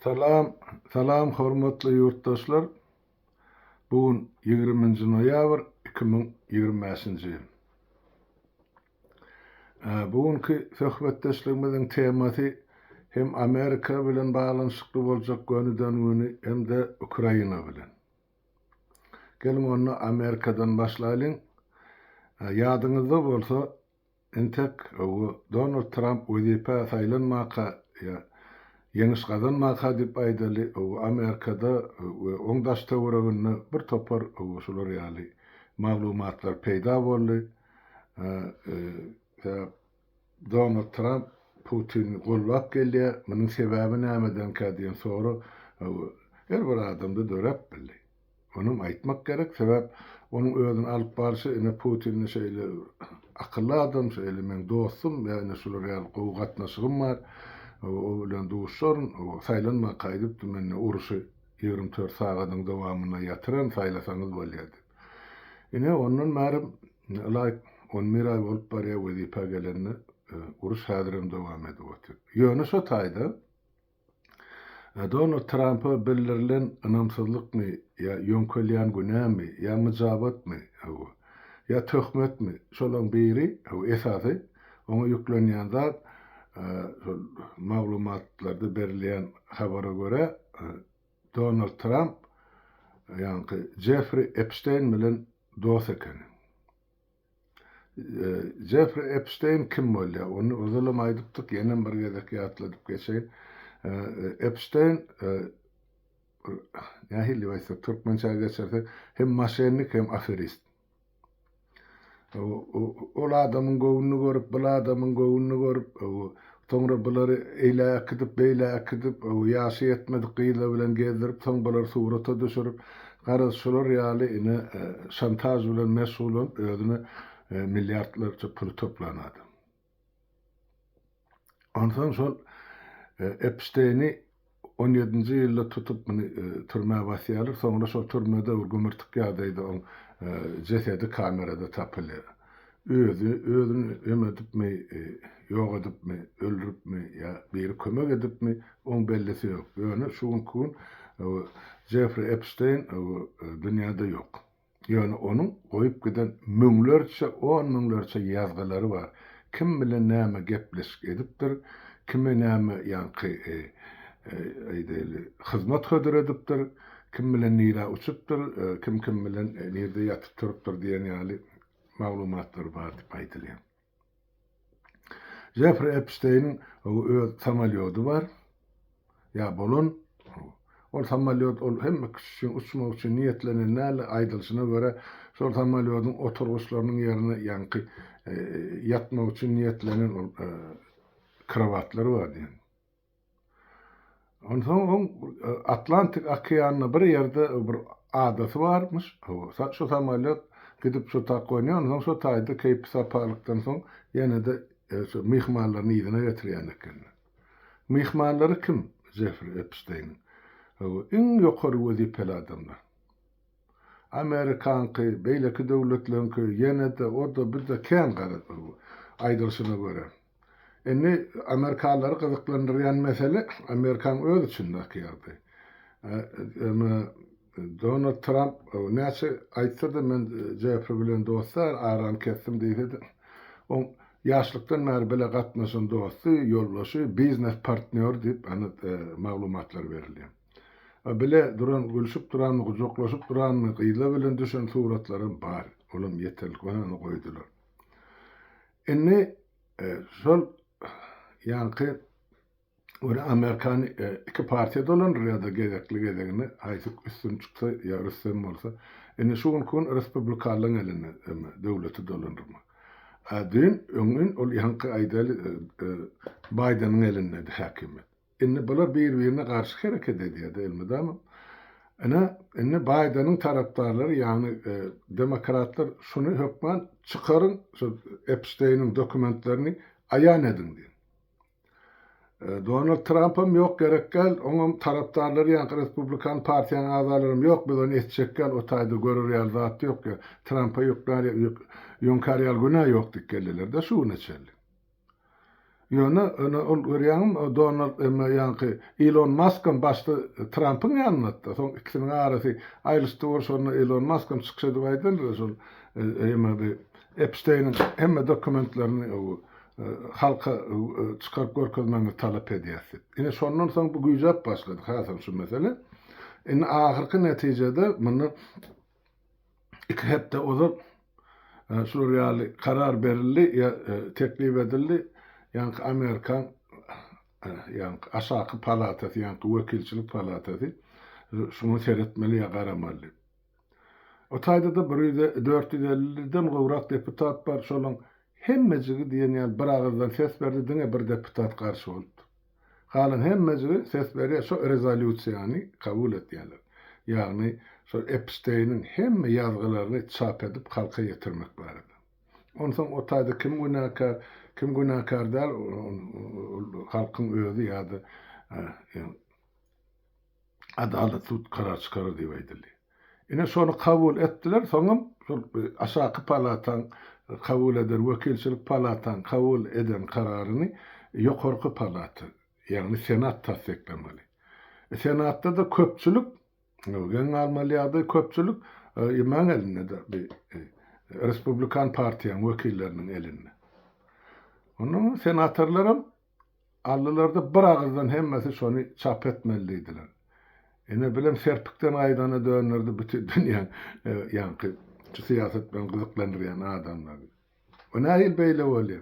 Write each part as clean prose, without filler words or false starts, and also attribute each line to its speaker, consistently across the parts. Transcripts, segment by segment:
Speaker 1: Salam hormatly yurtdaşlar. Bugün 20 noyabr 2025-nji ýyl. Bugünkü söhbetdeşligimiziň temasy hem Amerika bilen baglanyşykly boljak gönüden hem de Ukraina bilen. Gelin onu Amerikadan başlaýlyň. Ýadyňyzda bolsa, entek Donald Trump wezipe saýlanmaka ýeňiş gazanmaka diýip aýdaly, Amerikada oňdaş töweregiňde bir topar şular ýaly maglumatlar peýda boldy. Donald Trump Putin gollap geldi. Munyň sebäbi nämeden diýen soru her bir adamdy dörep bildi. Onu aýtmak gerek, sebäp onun özüni alyp barşy ine Putinni şeýle akylly adam, şeýle men dostum, ýani şular ýaly gowy gatnaşygym bar. O bilen duşaryn, saýlanma kaýdyp menne uruşy 24 sagatyň dowamyna ýatyran saýlasaňyz bolýardy. Ine ondan märim on miray bolup barýar wezipe gelenni uruş häzirim dowam edip otur. Ýöne şo taýda Donald Trump'a bildirilen ynamsızlykmy, ýa ýöňkelýän günämi, ýa myjabatmy, ýa töhmetmi, şolaň biri, esasy oňa ýüklenýän zat maglumatlarda berilýän habara göre Donald Trump ýa-ni Jeffrey Epstein bilen dost ekeni. Jeffrey Epstein kim bolýar? Onu özelem aýdypdyk, ýene bir gezek ýatladyp geçeýin. Epstein ýa-hili waýsa türkmençe geçerse hem maşennik hem aferist. O adamın gowuny görüp, bu adamın gowuny görüp, soňra bulary eýle akdyp, beýle akdyp, ýaşy ýetmedik gyýla bilen gezdirip, soň bular surata düşürip, garaşylar ýaly ine şantaj bilen meşgul bolup özüne milliardlarça pul toplanan adam. Ondan şol Epstein'i 17-nji ýylda tutup türmäge basýarlar, soňra şol türmede gümürtük ýagdaýda on cesedi kamerada tapylýar. Özüni emedipmi, ýok edipmi, öldüripmi, ýa biri kömek edipmi, oň bellisi ýok. Ýöne şuňkun Jeffrey Epstein dünýäde ýok. Ýöne onuň goýup giden müňlerçe, 10 müňlerçe ýazgylary bar. Kim bilen näme gepleşik edipdir, kime näme ýanky hyzmat hödür edipdir, kim bilen nira uçupdyr, kim bilen nerede ýatyp turupdyr diýen ýaly maglumatlar bar diýip aýdylýar. Jeffrey Epstein'in öz samolyoty bar. Ya bolun ol samolyot hemme kişinin uçmak üçin niýetlenen näle aýdylşyna göre şol samolyotyň oturguşlarynyň ýerine ýanky ýatmak üçin niýetlenen kravatlary bar diýen. Ondan Atlantik okeanyna bir ýerde bir adasy barmyş. Şo samolyot gidip şo taýýan, ondan şo taýda keyip saparlykdan soň ýene-de mihmanlaryny ýygyna getirýän eken. Mihmanlary kim? Jeffrey Epstein. Iň ýokary wezipeli adamlar. Amerikanky, beýleki döwletlerinki ýene-de o da bir de kän garady aýdylşyna göre. Indi Amerikalary gyzyklandyrýan mesele Amerikan öz üçin näçe. Donald Trump näçe aýtsa-da men Jeffrey bilen dostlar aran kesdim diýdi. O ýaşlykdan bäri bile gatnaşan dosty, ýolbaşy, biznes partner diýip maglumatlar berilýär. Bile duran, gülüşüp duran, gujoklaşyp duran, gyýla bilen düşen suratlarym bar. Olam ýeterlik onu goýdular. Indi şol ýanky Amerikan iki partiýa dolandyr ýa-da gezegini aýsyp üstün çyksa ýa rüstem bolsa, indi şuňkun Respublikanlaryň eline döwleti dolandyrmak. Dün öňün ol ýanky aýdaly Bidenyň elinde häkimet. Indi bular bir-birine garşy hereket edýär elmedami? Indi Bidenyň tarapdarlary ýani demokratlar şunu hökmen çykaryn, şu Epstein'in dokumentlerini aýan edin diýen. Donald Trump'am ýok gerek gel, oňam tarapdarlary ýa-ni Respublikan partiýanyň azalarym ýok, biz onu etjek gel, o taýda görürýär zat ýok ya. Trump'a ýöňkärýär günä ýok diýip geldiler de şuny çeldi. Ýöne ol görýäňim o Donald ýa-ni Elon Musk'ın başda Trump'ın ýanynda. Soň ikisiniň arasy aýryşdyr, şonu Elon Musk'ın çykşydy baýdylar, şol Epstein'in hemme dokumentlerini halka çıkarıp görkezmeni talep edýär. Ine şondan soň bu güýjap başlady hasam şu mesele. Ine ahyrky netijede muny iki hepde ozap şu ýaly karar berildi ýa teklip edildi. Yani Amerikan yani aşağı palatası yani vekilçilik palatası şunu seyretmeli ya garamalı. O tayda da burayda 450'den gowrak deputat var şolun hemmecigi diyen yani bir ağızdan ses verdi dine bir deputat karşı oldu. Halın hemmecigi ses veriyor şu rezolüsiyonu kabul etdiler. Yani şu Epstein'in hemme yazgılarını çap edip halka getirmek barada. Ondan sonra o tayda kim günahkar der halkın özü ya da adalet tut karar çıkarır diye edildi. Yine şonu kabul ettiler. Sonra aşağı palatan kabul eder, vekilçilik palatan kabul eden kararını yukarı palatı yani senat tasdiklemeli. Senatta da köpçülük gen almalıyadı köpçülük iman elinde de bir Respublikan Partiyan vekillerinin elinde. Onun senatörlerim allılarda bir ağızdan hemmesi şonu çap etmeliydiler. Yine bilem serpikten aydana dönürdi bütün dünya yankı siyaset ben gızıklandırıyan adamlar. O nahil beyle oluyor.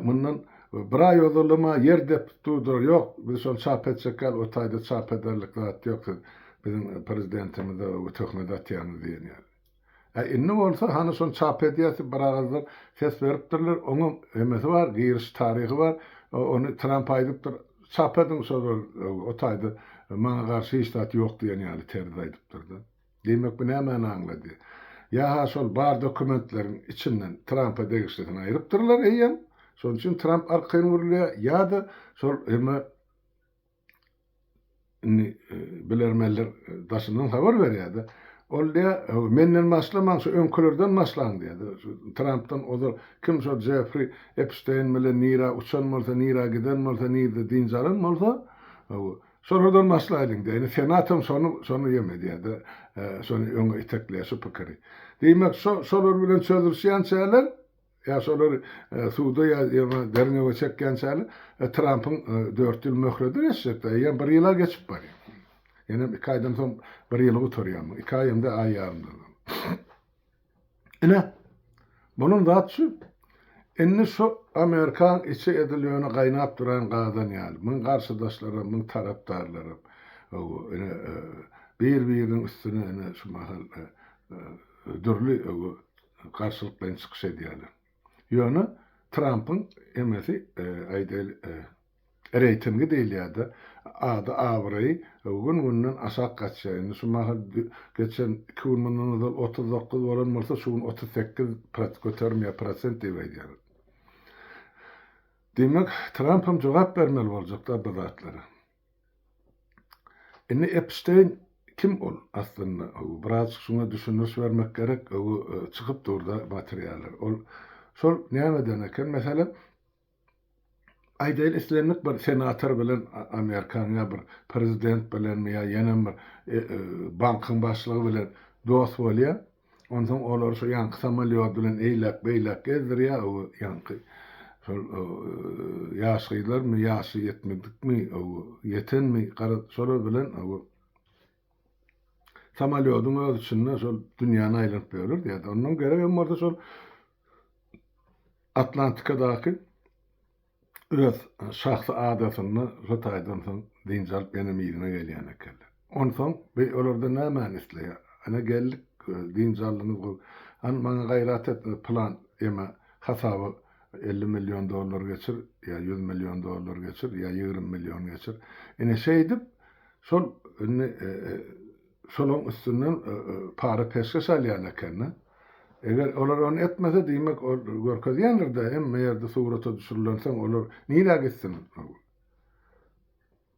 Speaker 1: Bundan bir ay yolulama yer deputudur yok. Biz şonu çap etsek gel o tayda çap ederlik zat yok. Bizim prezidentimiz de o tökmedat yanı diyen yani. Inne olsa hani son çap ediyesi bir ağızdan ses veripdirler. Onun emesi var, giriş tarihi var. Onu Trump aydıptır. Çap edin sonra o tayda bana karşı istat yok diyen yani terzi aydıptır da. Demek bu ne mani anladı. Ya ha sol bar dokumentlerin içinden Trump'a degişletini ayırıptırlar eyyem. Son için Trump arkayın vuruluyor. Ya da sol bilermeller daşından haber veriyor da. Olya menden maslaman şu önkülürden maslan diye. Trump'tan odur kim şu Jeffrey Epstein bilen nira uçan bolsa nira giden bolsa nira dinjaran bolsa sorudan maslaydın diye. Yani senatum sonu yemedi ya da sonu öňe itekle şu pikiri. Demek solar bilen çözülýän şeyler ya solar suda ya derine çekýän şeyler Trump'ın 4 ýyl möhredir eşekde. Yani 1 ýyla geçip barýar. Yani 2 aydan soň 1 ýyl oturýan. 2 aýymda ay ýarymda. Ine bunun zatçı enne şu Amerikan içi edilýäne gaýnap duran gadan ýaly. Mun garşydaşlarym, mun tarapdarlarym bir-biriniň üstüne şu mahal dürli karşılık bilen çykyş edýärler. Ýöne Trump'ın emesi aýdyl reytingi diýilýärdi. Adı awry gününden aşağı gaçýar. Şu mahal geçen 2000'dan 39 bolan bolsa şuň 38% götermeýär% diýilýär. Demek Trump'ım jogap bermeli boljak da bu zatlara. Ine Epstein kim ol aslında? Biraz şuna düşünüş vermek gerek. O çıkıp durda materyaller. Ol şol näme eken mesela aýdyl islenmek bir senatör bilen Amerikan ya bir prezident bilen ya ýene bir bankyň başlygy bilen dost bolýar. Ondan olar şu ýanky samolyot bilen eýlek gezdirýär o ýanky ýaşylar mı ýaşy yetmedikmi o yetenmi soru bilen o samolyotun öz içinde şol dünýäni aýlanyp berýär diýär. Ondan gerek emorda şol Atlantikadaky öz şahsy adatyny Rotaydan soň dinjal benim ýerine gelýän ekenler. Ondan soň be olarda näme isleýär? Ana geldik dinjalyny bu maňa gaýrat etdi plan ema hasabı 50 milyon dolar geçir ya 100 milyon dolar geçir ya 20 milyon geçir. Ine şeýdip şol şolun üstünden para peşkeş alýan ekenler. Eger olar onu etmese diýmek ol görkezýändir de hemme ýerde surata düşürilýänse olar niýe gitsin?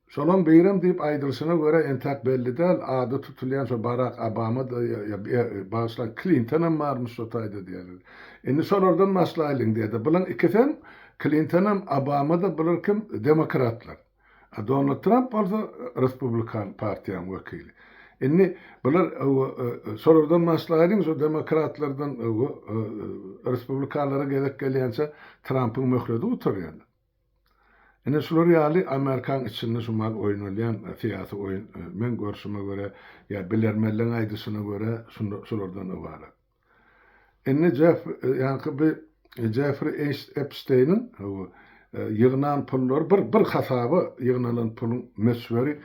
Speaker 1: Şolon beýrem diýip aýdylşyna göre entek belli däl, ady tutulýan şo Barack Obama da başla Clinton'a marmış o taýda diýerler. Indi şolardan maslaýlyň diýdi. Bulan ikisi Clinton'am Obama'da bular kim? Demokratlar. Donald Trump bolsa Republikan partiýanyň wekili. Inni bular sorardan maslahatyň şu demokratlardan Republikanlara gezek gelýänse Trump'yň möhredi oturýar. Ene şular ýaly Amerikan içinde şumal oýnalýan siýasy oýun men görüşime göre ýa bilermeliň aýdysyna göre şulardan ibaret. Enne Jeffrey Epstein'in ýygnan pullar bir hasabı ýygnalan pulun mesberi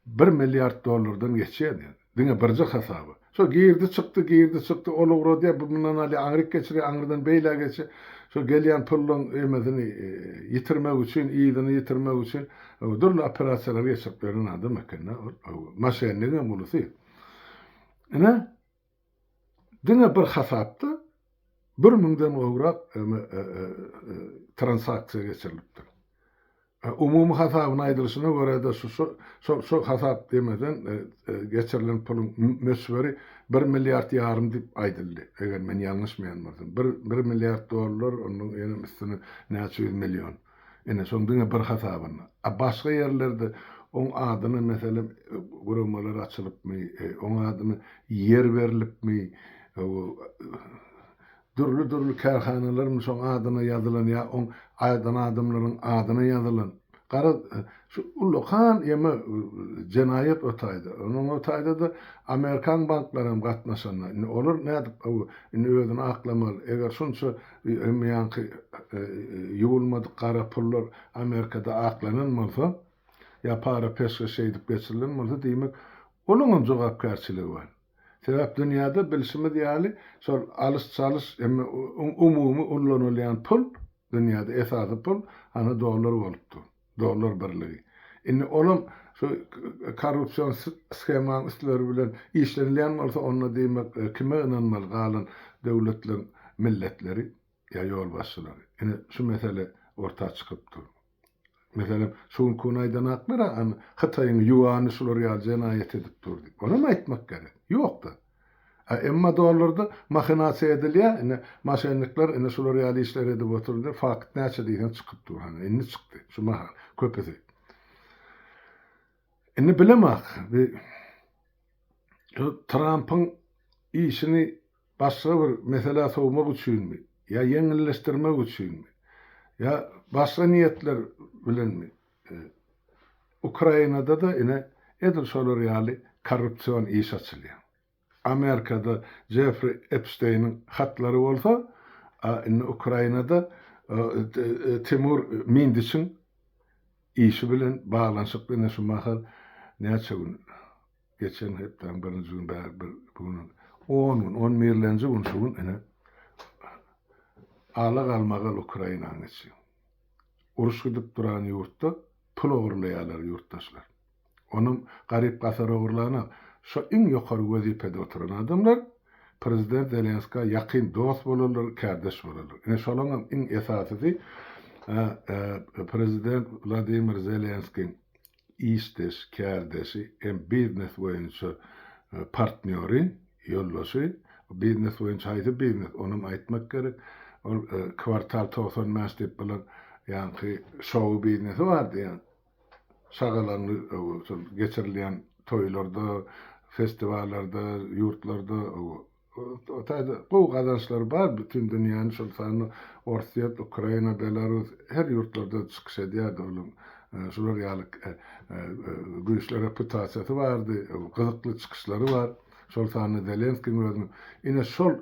Speaker 1: $1 milyard dollardan geçýär. Diňe birji hasabı. So girdi çykdy, olugro diýip bundan ali aňryk geçiri, aňrydan beýle geçir. So gelýän pullun emedini ýitirmek üçin, ýygyny ýitirmek üçin durly operasiýalar ýeşip beren adam ekenne. Maşenliň mulysy. Ene diňe bir hasapda 1000-den gowrak transaksiýa geçirilipdir. Umumy hasabyny aýdylyşyna göre de şu hasap demeden geçirilen pulun mesberi 1 milyard ýarym diýip aýdyldy. Eger men ýalňyşmaýanmarsam 1 milyard dollar onuň ýene üstüne näçe yüz milyon. Ene şondyň bir hasabyny. Başga ýerlerde on adyny meselem guramalar açylypmy, on adyny yer berilipmi, durly kärhanalar şoň adyna ýazylan ýa on aýdan adamlaryň adyna ýazylan. Gara şu ulokan ýeme jenayet otaýdy. Onuň otaýdy da Amerikan banklaryň gatnaşanlar. Olar nädip özüni aklamaly. Eger şunça ýanky ýuwulmady gara pullar Amerikada aklanylmasa ýa para peşke şeýdip geçirilenmasa diýmek onuň jogapkärçiligi bar. Sebäp dünýäde bilişimi diýäli, şol alys-çalys hem umumy ullanylýan pul, dünýäde esasy pul ana dollar bolupdy. Dollar birligi. Inni olam şu korrupsiýon skemaň üstleri bilen işlenilýän bolsa onda diýmek kime inanmaly galan döwletleriň milletleri ýa ýol başçylary. Ine şu mesele ortağa çykypdy. Meselem şuň kunaýdan akmara Hytaýyň ýuwany şular ýa jenayet edip durdy. Onu mu aýtmak gerek? Ýok da. Emma dollarda mahinasiýa edilýär, ine maşenlikler ine şular ýaly işler edip oturdy. Fakt näçe diýen çykyp dur. Inni çykdy. Şu mahal köpesi. Inni bilemek Trump'ın işini başga bir mesele sowmak üçinmi? Ya ýeňilleşdirmek üçinmi? Ya başga niýetler bilenmi? Ukrainada da ine edil şolar ýaly korrupsiýon iş açylýar. Amerikada Jeffrey Epstein'in hatlary bolsa, Ukrainada Timur Mindic'in işi bilen bağlanşyp ine şu mahal näçe gün geçen hepden birinji gün bugün 10 mirlenji gün şu gün ine ala galmagal Ukrainanyň içi. Uruş gidip duran ýurtda pul ogurlaýarlar ýurtdaşlar. Onuň garyp gasar ogurlaryna şu iň ýokary wezipede oturan adamlar Prezident Zelenskiýa ýakyn dost bolarlar, kärdeş bolarlar. Ine şolaryň iň esasy Prezident Vladimir Zelenskiň işdeş, kärdeşi, hem biznes boýunça partneri, ýoldaşy, biznes boýunça aýdy biznes. Onuň aýtmak gerek, ol kwartal 95 diýip bilen ýa-ni show biznesi bardy ýa. Şagalarny geçirilýän toýlarda, festivallarda, ýurtlarda otaýda bu gazançlar bar bütün dünýäni şol sany Orsiýa, Ukraina, Belarus her ýurtlarda çykyş edýärdi olam. Şular ýaly güýçli reputasiýasy bardy, gyzykly çykyşlary bar. Şol sany Zelenskiň özüň ine şol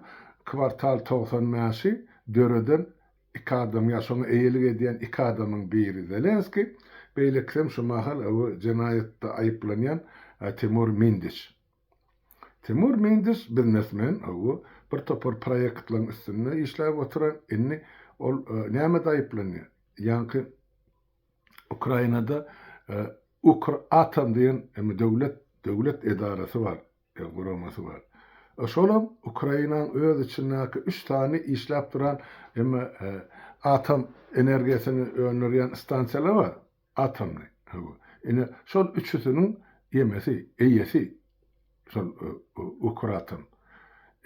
Speaker 1: kwartal 95-i döreden iki adam ýaşaňy eýilik edýän iki adamyň biri Zelenskiň, beýleksem şu mahal jenayetde aýyplanýan Timur Mindic. Timur Mindic biznesmen, bir topar proyektlaryň üstünde işläp oturan, inni ol näme aýyplanýar? Ýanky Ukrainada Atom diýen döwlet edarasy bar, guramasy bar. Şolam Ukrainanyň öz içindäki 3 tane işläp duran atom energiýasyny öňlerýän stansiýalar bar. Atomny. Ine şol üçüsiniň eýesi şol Ukratom.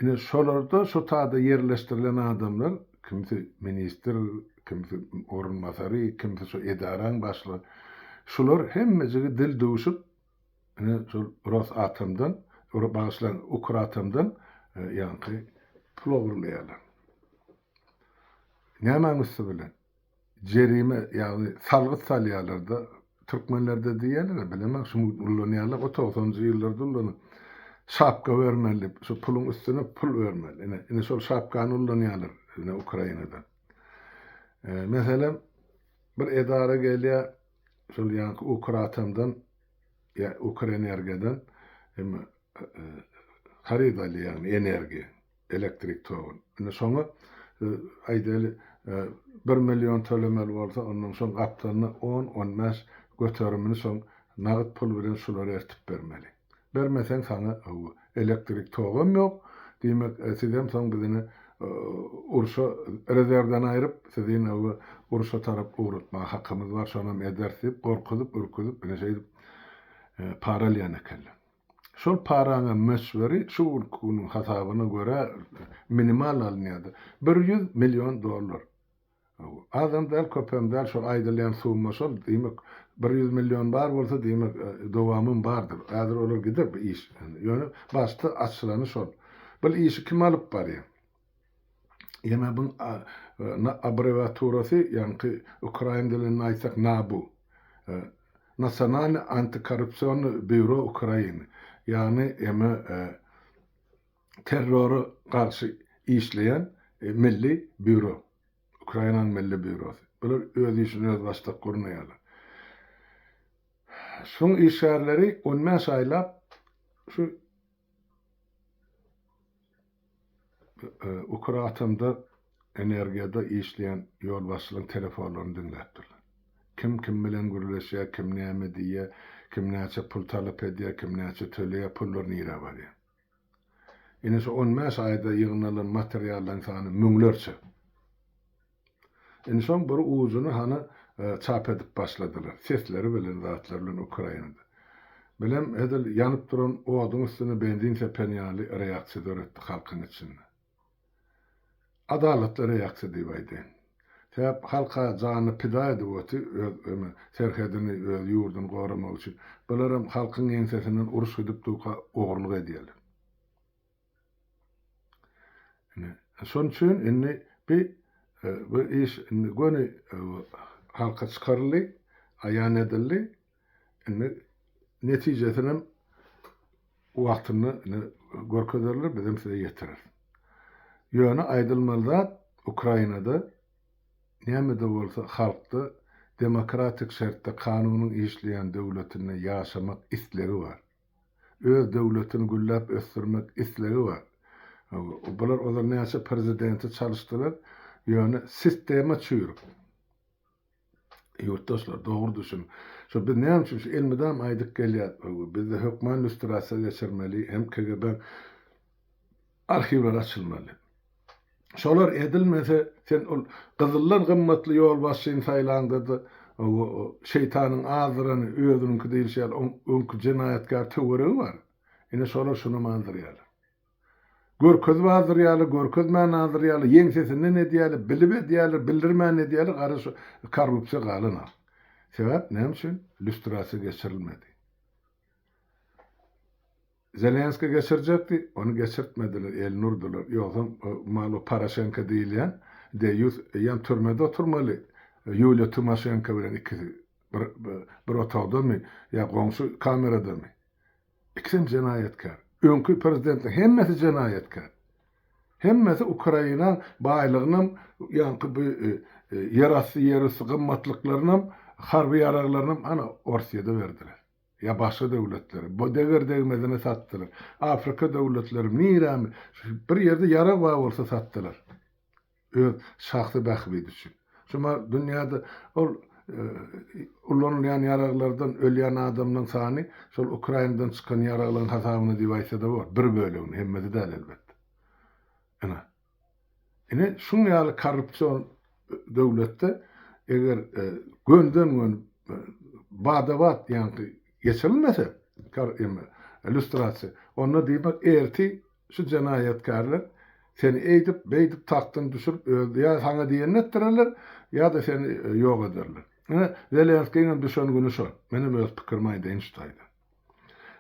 Speaker 1: Ine şolarda şu taýda yerleşdirilen adamlar, kimisi minister, kimisi orunmasary, kimisi şu edaran başly. Şular hemmejigi dil döwüşüp, şol Ros atamdan, bağışlan Ukratamdan ýa-ni pul ogurlaýarlar. Näme bilen? Jerime ýa-ni salgyt salýarlar-da, türkmenlerde diýerler, bilemem, şu ullanýarlar, o 90-njy ýyllarda ullanyp şapka vermeli, şu pulun üstüne pul vermeli. Ine şol şapkany ullanýarlar Ukrainada. Meselem bir edara gelýär, şol ýa-ni Ukratamdan ýa Ukrenergeden harid alýan energi, elektrik togun. Ine şoňa aýdaly 1 milyon tölemeli bolsa, ondan soň gapdanyny 10-15 göterimini soň nagyt pul bilen şulara ertip bermeli. Bermesen sana elektrik togum ýok. Diýmek, sizem soň bizini urşa rezerwden aýryp, sizin urşa tarap uğratma hakkymyz var, şonam edersip, gorkuzyp, ürküzip, bile şey paralyan ekenler. Şol parana meşveri şu ülkünün hasabyna göre minimal alınýardy. 100 milyon dolar. Adam däl köpem däl şol aýdylýan summa şol diýmek 100 milyon bar bolsa diýmek dowamym bardyr. Häzir olar gider bu iş. Ýöne başda açylany şol. Bu işi kim alyp barýar? Ýene bu abreviaturasy ýa-ni Ukrain dilinde aýtsak NABU. Nasionalny Antikorrupsiyon Büro Ukraina. Yani terrora karşı işleyen milli büro. Ukrayna'nın milli bürosu. Bular öz işini öz başta kurnaýarlar. Şoň işgärleri 15 aýlap şu Ukraina'da energiýada işleyen ýolbaşçylyň telefonlaryny dinläpdirler. Kim bilen gürleşýär, kim näme diýär, kim näçe pul talap edýär, kim näçe töleýär, pullar nire barýar. Ine şu 15 aýda ýygnalan materiallaryň sany müňlerçe. Ine şoň bir uzuny hany çap edip başladylar. Sesleri bilen zatlar bilen Ukrainada. Bilem edil ýanyp duran o oduň üstüne benzin sepenýaly reaksiýa döretdi halkyň içinde. Adalatly reaksiýa diýip aýdyn. Täp halka jany pida edýärdi, serhedini öz ýurdun goramak üçin. Bularam halkyň ensesinden uruş edip duka ogurlyk edýärler. Şoň üçin indi bu iş göni halka çykarly, aýan edildi. Indi netijesini wagtyny görkezerler bizim size ýetirer. Ýöne aýdylmaly Ukrainada näme de bolsa halkda demokratik şertde kanunyň işleýän döwletinde ýaşamak isleri var. Öz döwletini güllap ösdürmek isleri var. Bular olar näçe prezidenti çalışdylar, ýöne sistema çüýürüp. Ýurtdaşlar dogry düşün. Şu biz näme üçin şu elmidam aýdyk gelýär. Bizde hökman lüstrasiýa geçirmeli, hem KGB arhivler açylmaly. Şolar edilmese sen ol gyzyllar gymmatly ýol başçyny saýlandydy. O şeytanyň azyryny özüniňki diýilýär, öňkü jenaýatkar töweregi var. Ine şolar şunu mandyrýarlar. Görköz bazdyrýarlar, görkezmän nazyrýarlar, ýeňsesinden edýärler, bilip edýärler, bildirmän edýärler, gara şu korrupsiýa galynar. Sebäp näme üçin? Lüstrasiýa geçirilmedi. Zelenski geçirjekdi, onu geçirtmediler, elnurdular. Ýogsa malu Paraşenko diýilýän, ýan türmede oturmaly. Yulia Tymoshenko bilen ikisi bir otogdamy, ýa goňşy kameradamy. İkisi jenaýatkar. Öňkü prezidentler hemmesi jenaýatkar. Hemmesi Ukraina baýlygynyň ýa-ni bu ýerasy gymmatlyklarynyň, harby ýaraglarynyň ana Orsiýada berdiler. Ya başka devletleri, bu deger degmezine sattılar. Afrika devletleri, nirami, bir yerde yara bağ olsa sattılar. Öz şahsı bakbiydi için. Şuma dünyada ullanılan yaraglardan ölýän adamdan sani, şol Ukrainadan çıkan yaragların hasabını diýýärse de var. Bir bölüğün, hemmeti de elbette. Ine şun ýaly korrupsiyon devlette, eger gönden badavat ýa-ni geçirilmese illüstrasiýa. Onda diýmek erti şu jenaýatkarlar seni eýdip beýdip taktyn düşürüp öldü. Ya sana diýen etdirerler, ya da seni ýok ederler. Zelenskiň düşen günü şo. Menem öz pikirimi aýdynştaýdy.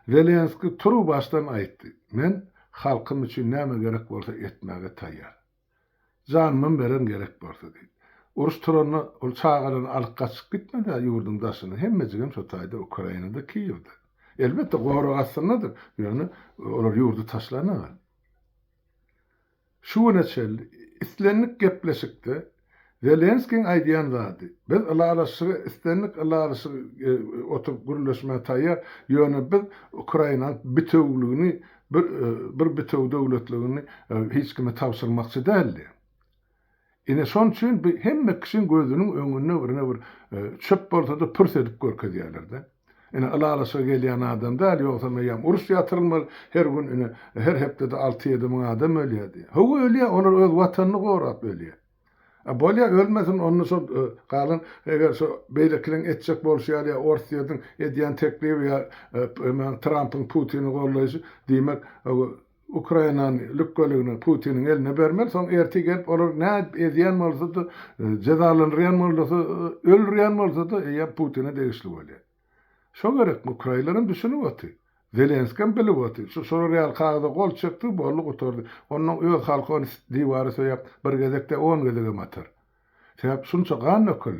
Speaker 1: Zelenski turu başdan aýtdy. Men halkym üçin näme gerek bolsa etmäge taýýar. Janymyň beren gerek bolsa diýdi. Uruş turany ol çağaran alyp gaçyp gitmedi ýurdun daşyny. Hemmejigem şo taýda Ukrainada Kiýewde. Elbetde gowru gasyndadyr. Ýöne olar ýurdu taşlanalar. Şu neçeli islenlik gepleşikde Zelenskiň aýdýan zady. Biz alaşy islenlik alaşy oturup gürleşme taýýar. Ýöne biz Ukraina bütewligini bir bütew döwletligini hiç kime tapşyrmakçy däldi. Ine şon üçin hemme kişinin gözünün öňüne bir çöp bolsa da pürs edip görkezýärler. Ine alaşy gelýän adam däl ýoksa meýam urus ýatyrylmaly her gün ine her hepde de 6-7 min adam ölýärdi. Hawa ölýär, olar öz watanyny gorap ölýär. Bolya ölmesin onu so galan eger so beýlekiň etjek bolşýar ýa Orsiýadyň edýän teklibi ýa Trumpyň Putini gollaýşy diýmek Ukrainanyň lükkeligini Putiniň eline bermeli, soň erti gelip olar näde edýän bolsa da jazalanýan bolsa ölýän bolsa da ýa Putin'e degişli bolýar. Şo gerek Ukrainalaryň düşünüp oty. Zelenskiň bilip oty. Şu real kagda gol çekdi, bolluk oturdy. Onuň öz halkyny diwary soýap bir gezekde 10 gezegem atar. Sebäp şunça gan ökül.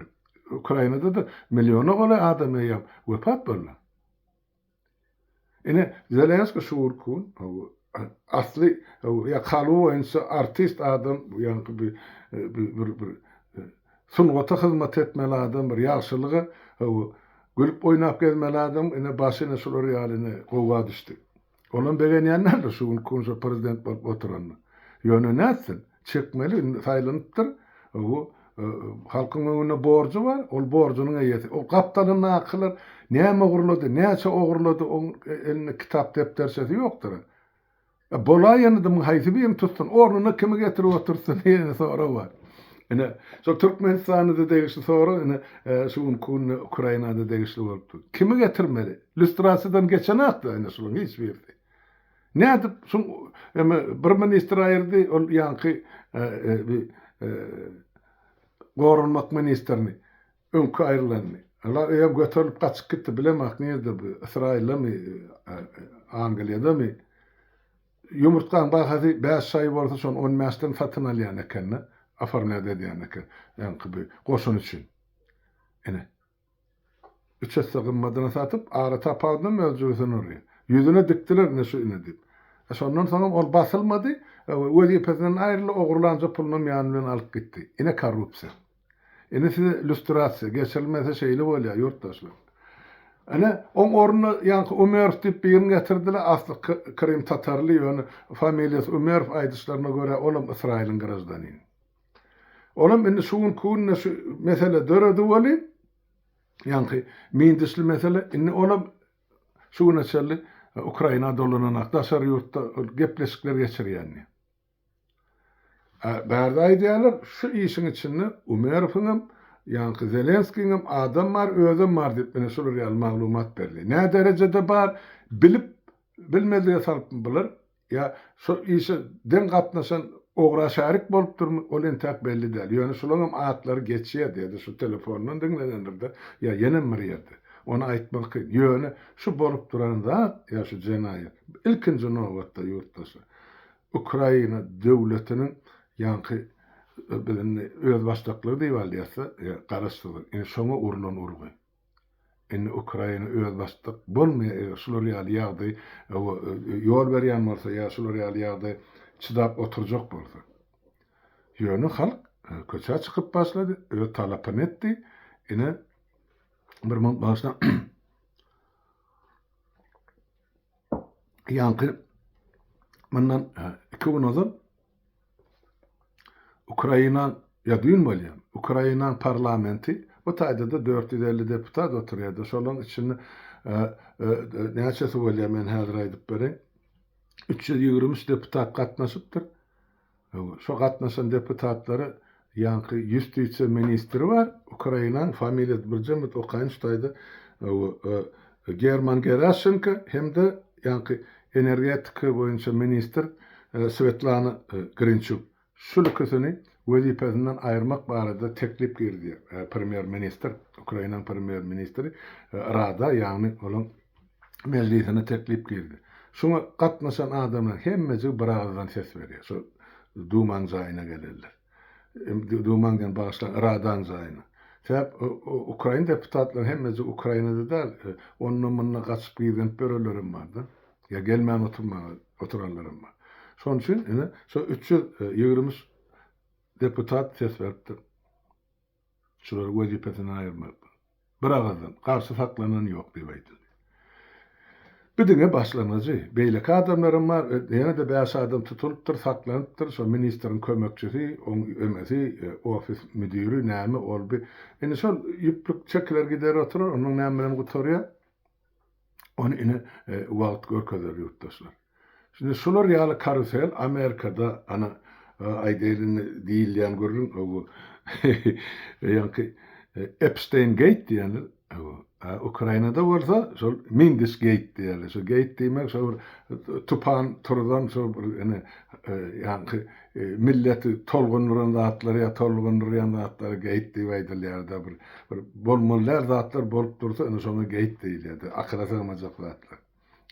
Speaker 1: Ukrainada da milyona gola adam ýa wepat bollar. Ine Zelenskiň şuurkun, asli ýa kalu ense artist adam, ýa bir sunwata hyzmat etmeli adam, bir ýagşylygy gülüp oynap gezmeli adam, ine başyna şular ýalyny gowa düşdi. Olan begenýänler şu kunşa prezident bolup oturanlar. Ýöne näçin? Çekmeli, saýlanypdyr. O halkyň öňünde borcu var, ol borcunyň eýeti. O gapdanyň nakylar näme guruldy, näçe ogurlady, o eline kitap depterçesi ýokdur. Bolaýanydy mı haýsy bir tutsun, ornuny kimi getirip otursun diýene sonra var. Ine so Türkmenistanyda da degişli sonra ine şu kun Ukrainada degişli bolupdy. Kimi getirmeli? Lüstrasydan geçen hafta ine şolun hiç berdi. Näde şu bir minister aýyrdy, ol ýanky gorunmak ministerini öňkü aýrylany. Alar ýa götürüp gaçyp gitdi, bilemek näde bu Israil'de mi Angliýada mi? Yumurtkan bahazy 5 saý bolsa şon 10 mäsden satyn alýan eken. Afarmaya dediğine ki, yani gibi koşun için. Ine. 3 sığınmadığını satıp, ağrı tapağını mevcudunu oraya. Yüzüne diktiler ne şu ine deyip. Sondan sonra ol basılmadı, vazifesinden ayrılı oğurlanca pulunun yanından alıp gitti. Ine korrupsiya. Ine size lüstrasiya, geçirilmesi şeyli oluyor, yurttaşlar. Ine, on orunu yankı Umerov deyip birini getirdiler, aslı Krim Tatarlı, yani familyası Umerov aydışlarına göre oğlum İsrail'in grazdanıyım. Olam indi şuun kuun şu mesele döredi wali yani mindisli mesele inni olam şuun açarlı Ukraina dolananak daşar yurtta gepleşikler geçirýänni. Bärde aýdýarlar şu işin içinde Umerov'un yani Zelenskiňem adam var özüm var diýip mene şol real maglumat berdi. Nä derejede bar bilip bilmediğe salyp bilir ya şu işi den gatnaşan ogra şärik bolup durmy, ol entek belli däl. Ýöne şolaryň atlary geçýär diýdi şu telefondan dinlenirdi. Ya ýene mirýärdi. Onu aýtmak ýöne şu bolup duran zat ya şu jenaýat. Ilkinji nowatda ýurtdaşy Ukraina döwletiniň ýanky bilen öz başlyklygy diýip alýasa, garaşdyr. Ene şoňa urulan urgy. Ene Ukraina öz başlyk bolmaýar, şular ýaly ýagdy, ýol berýän bolsa ýa şular ýaly ýagdy çydap oturjak bolsa. Ýöne halk köçe çykyp başlady, öz talapyny etdi. Ine bir mont başdan ýanky mundan 2010 Ukraina ýa-da bolýar. Ukraina parlamenti bu taýda 450 deputat oturýardy. Şolaryň içinde näçesi bolýar men häzir aýdyp bereyim. 323 deputat gatnaşypdyr. Şo gatnaşan deputatlary ýanky 100 tüýçe ministri var. Ukrainanyň familiýasy bir jemgyýet okaýynçdaýdy. German Gerashenko hemde ýanky energetika boýunça minister Svetlana Grinchuk. Şul kösüni wezipesinden ayırmak barada teklip girdi. Premier Minister, Ukrayna Premier Ministeri Rada yani olan meclisine teklip girdi. Şuna katnaşan adamlar hemmesi bir ağızdan ses veriyor. Şu Duman zayına gelirler. Duman'dan bağışlan Radan zayına. Sebep Ukrayna deputatlar hemmesi Ukrayna'da da onun munna kaçıp giden börelerim vardı. Ya gelmeyen oturanlarım var. Şonun için şu 320 deputat ses verdi. Şuları vecipesini ayırmadı. Bir ağızdan karşı saklanan yok diyeydi. Bütüne başlanıcı. Beýleki adamlarım var. Ýene-de bäş adam tutulupdyr, saklanıpdyr. Şo ministrin kömekçisi, ömesi, ofis müdiri näme ol bir. Ene şol ýüplük çekler gider oturar, onuň näme bilen gutarýar. Onu ine wagt görkezler ýurtdaşlar. Şimdi şolar ýaly karusel Amerikada ana aýdylyny diýilýän görürüm. O ýanky Epstein Gate diýenler. Ukrayna'da varsa şol Mindis Gate diýerler. Şo gate diýmek şo tupan turdan şo ýanky milleti tolgunduran zatlar ya tolgunduran zatlar gate diýilýär da bir bolmalar zatlar bolup dursa ene şonu gate diýilýär. Akyra sığmajak zatlar.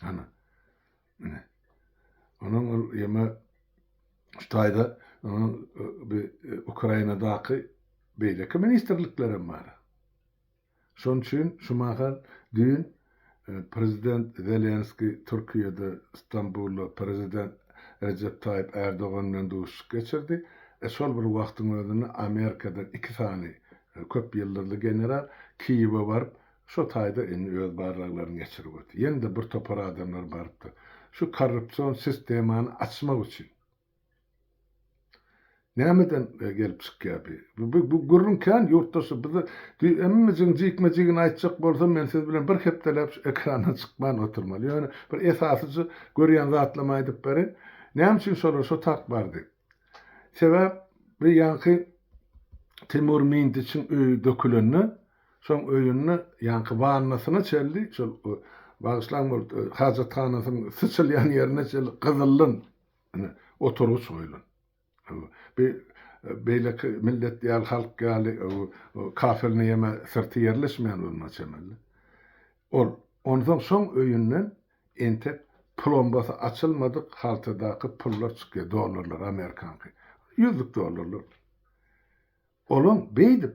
Speaker 1: Ana. Onuň ýeme ştaýda bir Ukrayna'daky beýleki ministerliklerim bar. Şon üçin şumahan dün Prezident Zelenski Türkiýede İstanbul'da Prezident Recep Tayyip Erdoğan bilen duşup geçirdi. Şol bir wagtyň özünde Amerika'dan 2 sany köp ýyllarly general Kiýewe baryp şo taýda öz barlaklaryny geçirip ötdi. Ýene-de bir topar adamlar barypdy. Şu korrupsiýon sistemini açmak üçin. Nämeden gelip çykýar? Bu görünken ýurtdaşy bizi emmejin jikmejigini aýtjak bolsam men siz bilen bir hepdelep ekrana çykman oturmaly. Ýöne bir esasy görýän zatlama aýdyp beri. Näme üçin şo tak bardy? Sebäp bir ýanky Timur Mindiçiň öýü döküleni, şoň öýünü ýanky wannasyna çeldi. Şol bagyslan boldy. Hajatxanasyň sıçylýan ýerine çel gyzylyn oturuş goýulan. Bir beýleki millet ýal halk ýaly kafirni ýeme sirti ýerleşmeýän bolma çemelli. Ondan soň öýünden entep plombasy açylmadyk haltadaky pullar çykýar, dollarlar, Amerikanky. $100. Olan beýdip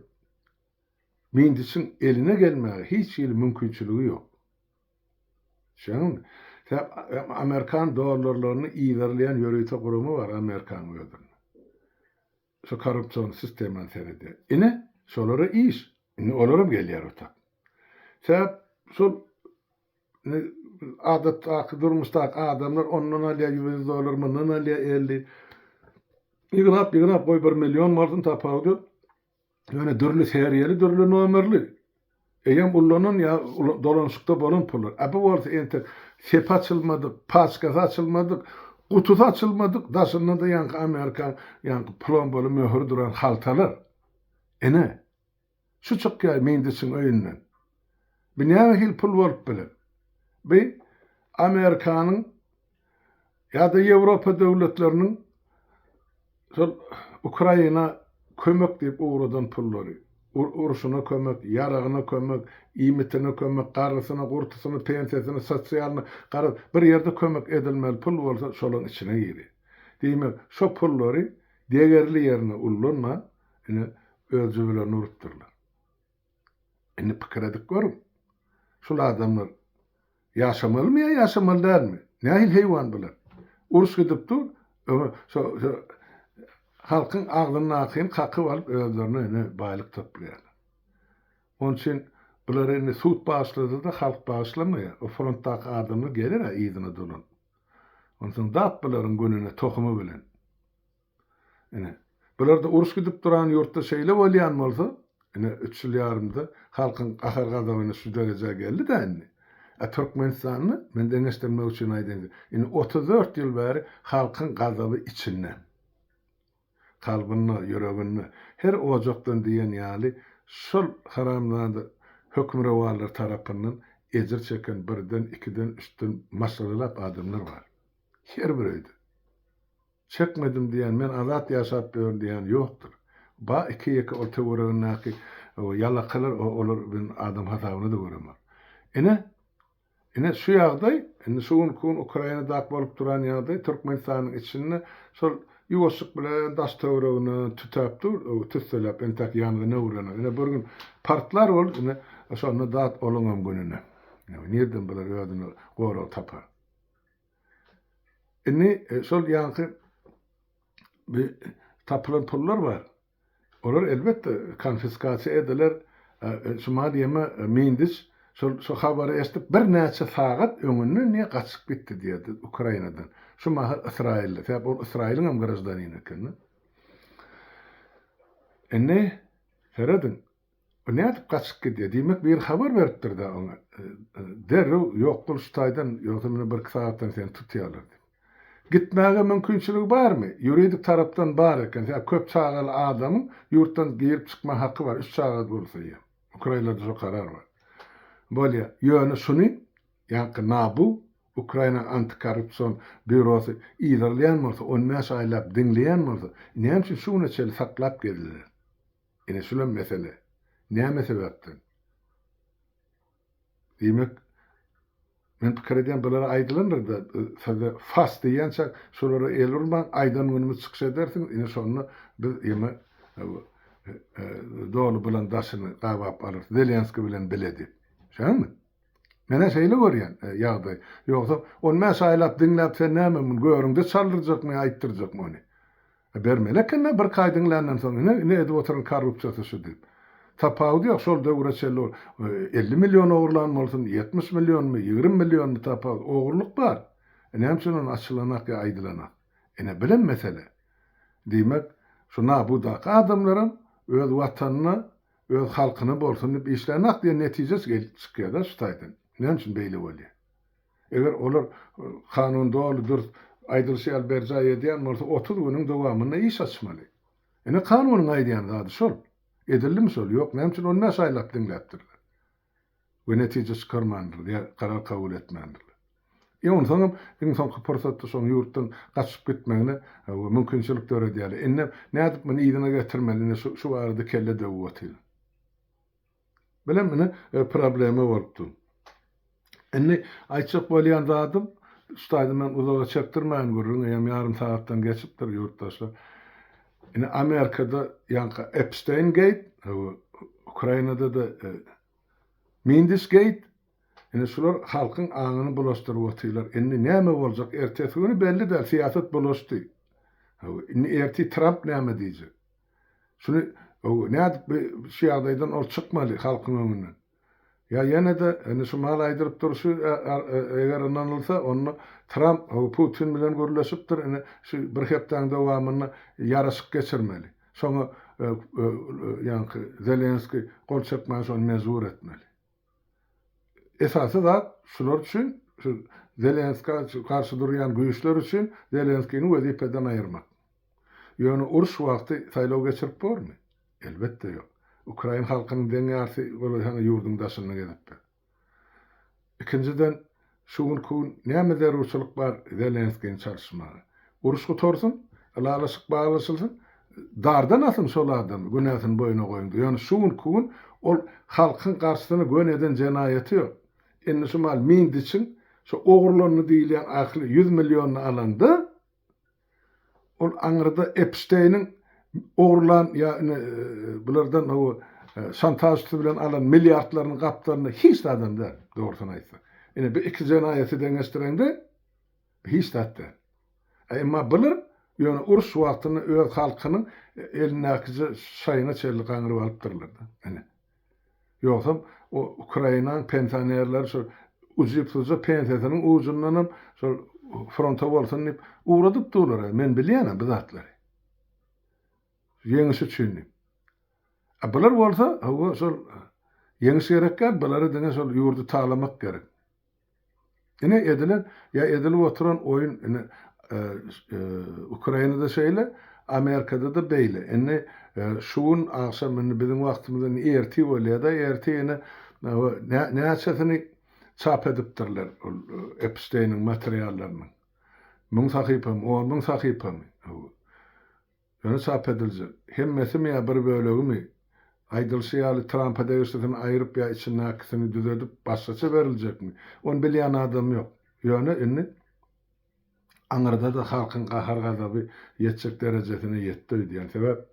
Speaker 1: Mindisiň eline gelmäge hiç ýyl mümkinçiligi ýok. Şoň Amerikan dollarlaryny iýerleýän ýöreýte gurumy bar Amerikan ýödürni. Şu korrupsiýon sistemini seredi. Ine şolara iş. Ine olaram gelýär ota. Sebäp şol adatda durmuşda adamlar ondan alýar $100, mundan alýar 50. Ýygnap goý 1 million martyn tapawdy. Ýöne dürli seriýeli, dürli nomerli. Eýem ullanan ýa dolanşykda bolan pullar. Bu bolsa ente sep açylmadyk, paçka açylmadyk. Kutuda açılmadık, daşında da yankı Amerikan, yankı plombolu möhür duran haltalar. Ene, şu çıkkaya Mindisiň öýünden. Bir näme hil pul bolup bilen. Bir Amerikanyň ya da Ýewropa döwletleriniň şol Ukraina kömek diýip uğradan pullary. Uruşuna kömek, yaragyna kömek, iýmitine kömek, garasyna, gurtusyna, pensiýasyna, sosialna garap bir ýerde kömek edilmeli pul bolsa şolaň içine girer. Diýmek, şo pullary degerli ýerine ullanma, ine özü bilen urupdyrlar. Ine pikir edip görüm. Şol adamlar ýaşamalymy ýa ýaşamaly dälmi? Nähil heýwan bilen. Uruş edip dur, şo halkyň aglyny akyn haky alyp özlerine baýlyk toplaýar. Onun üçin bular suut başlady da halk başlamaýar. O frontdaky adamlar gelir ýygyna dolan. Onun üçin dap bularyň gönüne tohumy bilen. Bular da uruş gidip duran ýurtda şeýle bolýan bolsa, 3 ýyl ýarymda halkyň ahar gazabyny şu derejä geldi da Türkmenistanyny men deňeşdirmek üçin aýdym. 34 ýyl bäri halkyň gazaby içinden. Kalbini, yüreğini, her ocaktan diyen ýaly şol haramlanda hökümrewarlar tarapyndan ejir çeken 1-den, 2-den, 3-den maşallah adamlar bar. Her bireydi. çekmedim diýen, men azat ýaşap böldüm diýen ýokdur. Ba iki orta wuragyndaky ýalakalar olar ben adam hasabyny da göremem. Ene şu ýagdaý, ene şuň Ukrainada bolup duran ýagdaý Türkmenistanyň içinde şol ýuwaşyk bilen daş töwreğini tutup dur, tüsselep entek ýanyna nöwrene. Ene bir gün partlar bolup, ene şonu dat olanyň gününe. Nerden biler ýadyny gowrak tapar. Ene şol ýanky bir tapılan pullar var. Olar elbette konfiskasiya ediler. Şuma diýme mindis şu habary eşitip bir näçe sagat öňünden niye gaçyp gitdi diýdi Ukrainadan. Şuma Israilde. Täp ol Israilin hem garajdanyny eken. Enne seredin. O näçe gaçyp gitdi diýmek bir habar beripdirdi oňa. Derrew ýokul ştaýdan ýokmyny bir sagatdan sen tutýarlar. Gitmäge mümkinçiligi barmy? Ýuridik tarapdan bar eken. Ya köp çağaly adamyň ýurtdan girip çykma hakkı var. 3 sagat bolsa ýa. Ukrainada şu karar var. Bolýa, ýöne şuny, ýa-ni NABU, Ukraina Antikorrupsiýon Bürosy ilerleýän bolsa, 15 aýlap dinleýän bolsa, näme üçin şunu çel saklap geldiler? Ene şulan mesele. Näme sebäpden? Demek men pikir edýän bulara aýdylandyr da, fas diýençe şolara elurman aýdan günümi çyksa edersiň, ine şonu biz ýeme dolu bilen daşyny gabap alyr. Zelenski bilen biledi. Şämi? Mene şeýle görýän ýagdaý. Ýogsa 15 aýlap dinläp sen näme mun görüňde çaldyrjakmy, aýtdyrjakmy ony. Bermelekenne bir kaýdyňlardan soň ne edip oturan korrupsiýa şu diýip. Tapağı diyor, şol döwre çelor 50 milyon oğurlan bolsun, 70 milyon mu, 20 milyon mu tapağı, oğurluk var. Näme üçin onu açylanak ya aýdylanak. Ene bilen mesele. Diýmek, şuna bu da adamlaryň öz watanyny, öz halkyny bolsun diýip işlenak diýen netijesi gelip çykýar da ştaýdan. Näme üçin beýle bolýar? Eger olar kanun dolu dur aýdylşy berja edýän bolsa 30 güniň dowamyna iş açmaly. Ene kanunyň aýdýan zady şol. Edildi mi şol? Yok, näme üçin 15 aýlap dinläpdirler. We netije çykarmandyr, ýa karar kabul etmendir. Ýa-ni soňam, soňky pursatda soň ýurtdan gaçyp gitmegine mümkinçilikler edýär. Enne nädip meni ýygyna getirmeli, şu arada kelle döwüýär. Bilen meni problemi bolupdy. Enne aýçyk bolýan zadym, ştaýda men uzaga çekdirmän görüň, ýarym saatdan geçipdir ýurtdaşlar. Ine Amerika'da yankı Epstein Gate, Ukrayna'da da Mindis Gate, ine şular halkın ağını bulaştırıp atıyorlar. Ine näme boljak? Ertesi günü belli değil, siyaset bulaştı. Ine erti Trump näme diýjek? Şunu nädip bir şey adaydan ol çıkmalı halkın öňünden. Ya yine de şu mal aýdyryp durşy eger anlanylsa onu Trump Putin bilen görleşipdir. Şu bir hepden dowamyny ýaraşyk geçirmeli. Şoňa ýa-ni Zelenski gol çekmäň şonu mezur etmeli. Esasy da şular üçin Zelenski karşı durýan güýçler üçin Zelenskiňi wezipeden aýyrmak. Ýöne uruş wagty saýlaw geçirip bormy? Elbette ýok. Ukraina halkynyň deňärsi bolan ýurdun daşyna gelipdi. Ikinciden şuň näme zerurçylyk bar Zelenskiň çarşmagy. Uruşgy torsun, alalaşyk baglaşylsyn, dardan asyn şol adam günäsini boýuna goýundy. Ýani şuň ol halkyň garşysyna göneden jenaýaty ýok. Enne şu mal mindiçin şu ogurlanyny diýilen ahly 100 milyonyny alanda ol aňyrda Epstein'in ogurlan ýa-ni bulardan o şantaj bilen alan milyardlaryny gapdaryny hiç adam da dogrusyny aýtsa. Ene bir iki jenaýaty deňeşdirende hiç datda. Emma bular ýöne uruş wagtyny öz halkynyň elindäki şaýyna çelli gaňyryp alypdyrlar da. Ene. Ýoksa o Ukrainaň pensionerler şu uzypsyza pensiýasynyň ujundan şu fronta bolsun diýip uğradyp durlar. Men bilýän bu zatlary. Ýeňişi üçin. Bular bolsa, şol ýeňiş gerekkä, bulary diňe şol ýurdu taýlamak gerek. Ine edilen, ya edilip oturan oyun Ukrainada şeýle, Amerikada da beýle. Ine şuň akşam bizim wagtymyzdan erti bolýar da, erti ine näçesini çap edipdirler Epstein'in materiallaryny. 1000 sahypam, 10.000 sahypam. Ýöne çap ediljek. Hemmesi mi ýa bir bölegi mi? Aýdylşy ýaly Trump'a degişden aýryp ýa içine aksyny düzedip başgaça beriljekmi? Onu bilýän adam ýok. Ýöne inni aňyrda da halkyň gahar gazaby ýetjek derejesine ýetdi diýen sebäp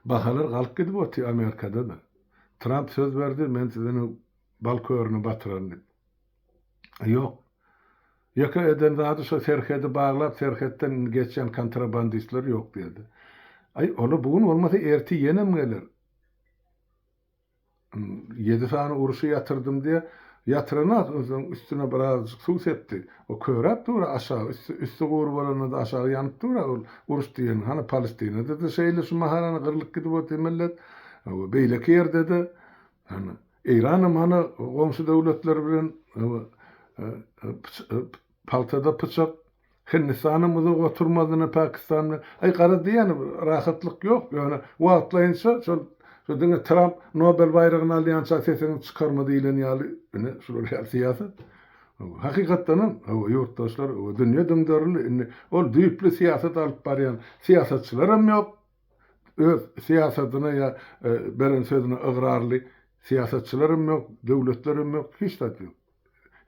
Speaker 1: bahalar galyp gidip otdy Amerikada da. Trump söz berdi, men sizin balkörünü batyran diýip. Ýok. Ýaka eden zady şo serhedi baglap, serhetden geçen kontrabandistler ýok diýdi. Ay, onu bugün olmasa erti yenem gelir. 7 sany uruşy yatırdım diye yatırana üstüne biraz su septi. O körap dura aşağı, üstü gurur bolana da aşağı yanıp dura uruş diýen. Hani Palestina dedi şeýle şu mahalany gyrlyk gidip otdy millet. O beýle ker dedi. Hani İran'ım hani komşu devletler bilen paltada pıçak Hindistan'ın da oturmadığını Pakistan'da ay qara diýen rahatlyk ýok. Yani wagtlaýynça şol diňe Trump Nobel bayragyny alýança sesini çykarmady diýilen ýaly şol siýasat. Hakykatdan ýurtdaşlar dünýä döňdürli ol düýpli siýasat alyp barýan siýasatçylar hem ýok. Öz siýasatyna ýa beren sözüne ıgrarly siýasatçylar hem ýok, döwletler hem ýok, hiç zat ýok.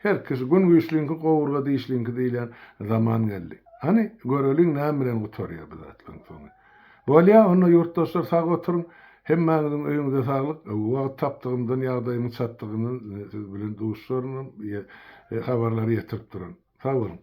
Speaker 1: Herkes gün güýçliňki gowurga diýişliňki diýilen zaman geldi. Hani göreliň näme bilen gutarýar bu zatlaryň soňy. Bolýa onu ýurtdaşlar sag oturuň, hemmäňiziň öýüňize saglyk, wagt tapdygymdan ýagdaýymy çatdygyny siz bilen duşlaryň habarlary ýetirip duran. Sag bolun.